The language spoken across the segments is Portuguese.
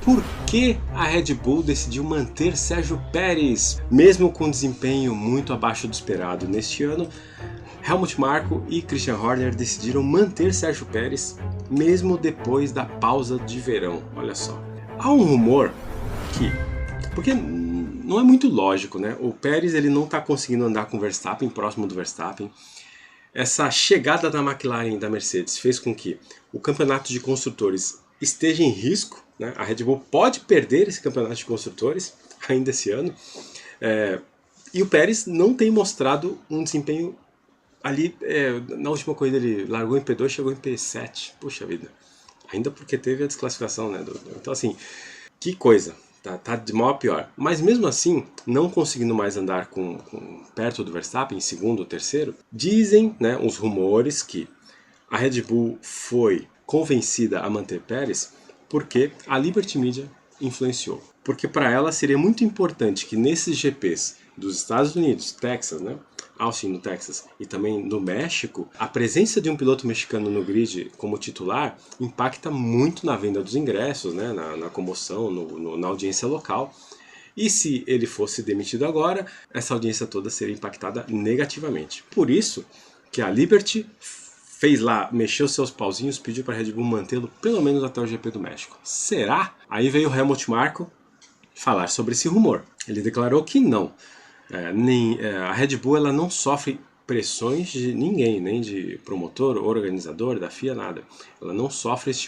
por que a Red Bull decidiu manter Sérgio Pérez, mesmo com desempenho muito abaixo do esperado neste ano. Helmut Marko e Christian Horner decidiram manter Sérgio Pérez, mesmo depois da pausa de verão. Olha só, há um rumor que, porque não é muito lógico, né? O Pérez ele não está conseguindo andar com o Verstappen, próximo do Verstappen. Essa chegada da McLaren e da Mercedes fez com que o campeonato de construtores esteja em risco, né? A Red Bull pode perder esse campeonato de construtores ainda esse ano. E o Pérez não tem mostrado um desempenho ali. Na última corrida ele largou em P2 e chegou em P7. Puxa vida. Ainda porque teve a desclassificação, né? Então assim, que coisa. Tá de mal a pior. Mas mesmo assim, não conseguindo mais andar perto do Verstappen, em segundo ou terceiro, dizem, né, os rumores que a Red Bull foi convencida a manter Pérez porque a Liberty Media influenciou. Porque para ela seria muito importante que nesses GPs dos Estados Unidos, Texas, né, Austin no Texas e também no México, a presença de um piloto mexicano no grid como titular impacta muito na venda dos ingressos, né, na comoção, na audiência local. E se ele fosse demitido agora, essa audiência toda seria impactada negativamente. Por isso que a Liberty fez lá, mexeu seus pauzinhos, pediu para a Red Bull mantê-lo pelo menos até o GP do México. Será? Aí veio o Helmut Marko falar sobre esse rumor. Ele declarou que não. A Red Bull ela não sofre pressões de ninguém, nem de promotor, organizador, da FIA, nada. Ela não sofre esse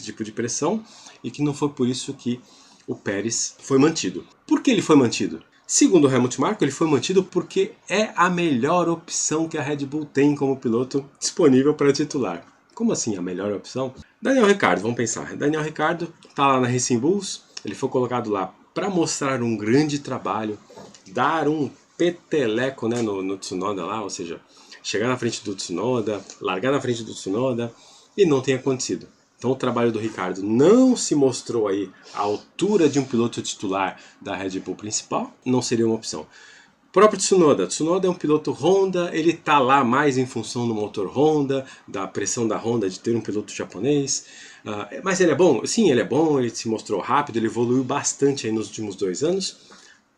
tipo de pressão e que não foi por isso que o Pérez foi mantido. Por que ele foi mantido? Segundo o Helmut Marko, ele foi mantido porque é a melhor opção que a Red Bull tem como piloto disponível para titular. Como assim a melhor opção? Daniel Ricciardo, vamos pensar. Daniel Ricciardo está lá na Racing Bulls, ele foi colocado lá para mostrar um grande trabalho, dar um peteleco, né, no Tsunoda lá, ou seja, chegar na frente do Tsunoda, largar na frente do Tsunoda, e não tem acontecido. Então o trabalho do Ricciardo não se mostrou aí à altura de um piloto titular da Red Bull principal, não seria uma opção. O próprio Tsunoda é um piloto Honda, ele está lá mais em função do motor Honda, da pressão da Honda de ter um piloto japonês. Mas ele é bom? Sim, ele é bom, ele se mostrou rápido, ele evoluiu bastante aí nos últimos 2 anos.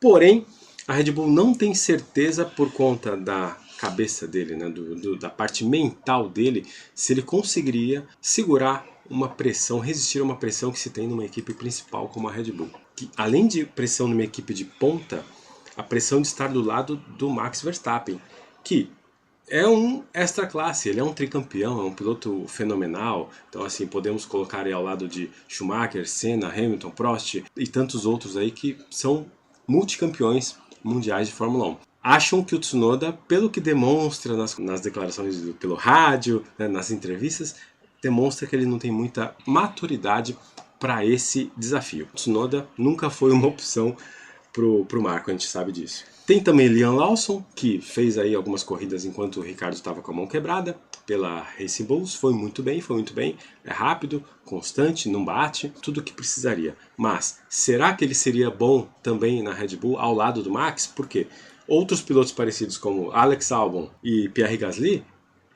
Porém, a Red Bull não tem certeza por conta da cabeça dele, né, da parte mental dele, se ele conseguiria segurar uma pressão, resistir a uma pressão que se tem numa equipe principal como a Red Bull. Que, além de pressão numa equipe de ponta, a pressão de estar do lado do Max Verstappen, que é um extra classe, ele é um tricampeão, é um piloto fenomenal. Então assim, podemos colocar ele ao lado de Schumacher, Senna, Hamilton, Prost e tantos outros aí que são multicampeões mundiais de Fórmula 1. Acham que o Tsunoda, pelo que demonstra nas declarações pelo rádio, né, nas entrevistas, demonstra que ele não tem muita maturidade para esse desafio. O Tsunoda nunca foi uma opção pro Marko, a gente sabe disso. Tem também Liam Lawson, que fez aí algumas corridas enquanto o Ricciardo estava com a mão quebrada pela Racing Bulls, foi muito bem, é rápido, constante, não bate, tudo o que precisaria. Mas será que ele seria bom também na Red Bull ao lado do Max? Por quê? Outros pilotos parecidos como Alex Albon e Pierre Gasly,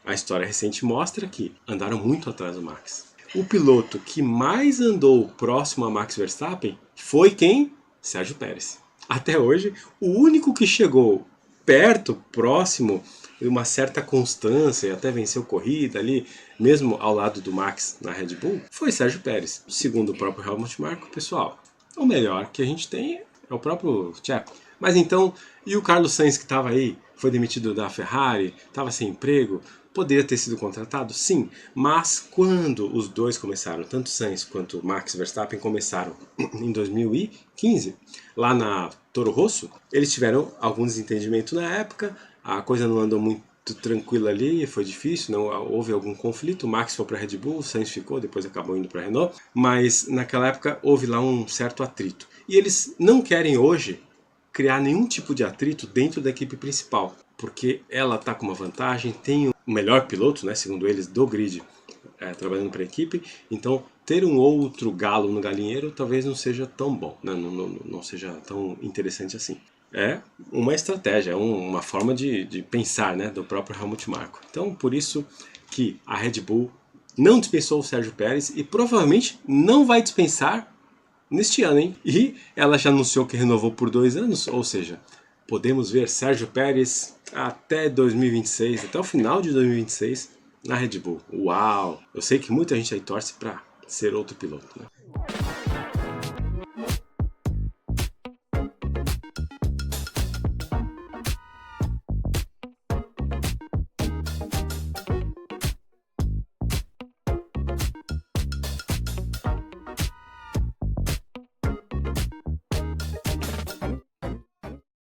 a história recente mostra que andaram muito atrás do Max. O piloto que mais andou próximo a Max Verstappen foi quem? Sérgio Pérez. Até hoje, o único que chegou perto, próximo, de uma certa constância e até venceu corrida ali, mesmo ao lado do Max na Red Bull, foi Sérgio Pérez. Segundo o próprio Helmut Marko, pessoal, o melhor que a gente tem é o próprio Checo. Mas então, e o Carlos Sainz que estava aí, foi demitido da Ferrari, estava sem emprego, poderia ter sido contratado? Sim, mas quando os dois começaram, tanto Sainz quanto Max Verstappen começaram em 2015, lá na Toro Rosso, eles tiveram algum desentendimento na época, a coisa não andou muito tranquila ali, foi difícil, não houve algum conflito, o Max foi para a Red Bull, o Sainz ficou, depois acabou indo para a Renault, mas naquela época houve lá um certo atrito. E eles não querem hoje criar nenhum tipo de atrito dentro da equipe principal, porque ela está com uma vantagem, tem o melhor piloto, né, segundo eles, do grid, trabalhando para a equipe, então ter um outro galo no galinheiro talvez não seja tão bom, né, não seja tão interessante assim. É uma estratégia, é uma forma de pensar, né, do próprio Helmut Marko. Então, por isso que a Red Bull não dispensou o Sérgio Pérez e provavelmente não vai dispensar neste ano, hein? E ela já anunciou que renovou por 2 anos, ou seja, podemos ver Sérgio Pérez até 2026, até o final de 2026 na Red Bull. Uau! Eu sei que muita gente aí torce para ser outro piloto, né?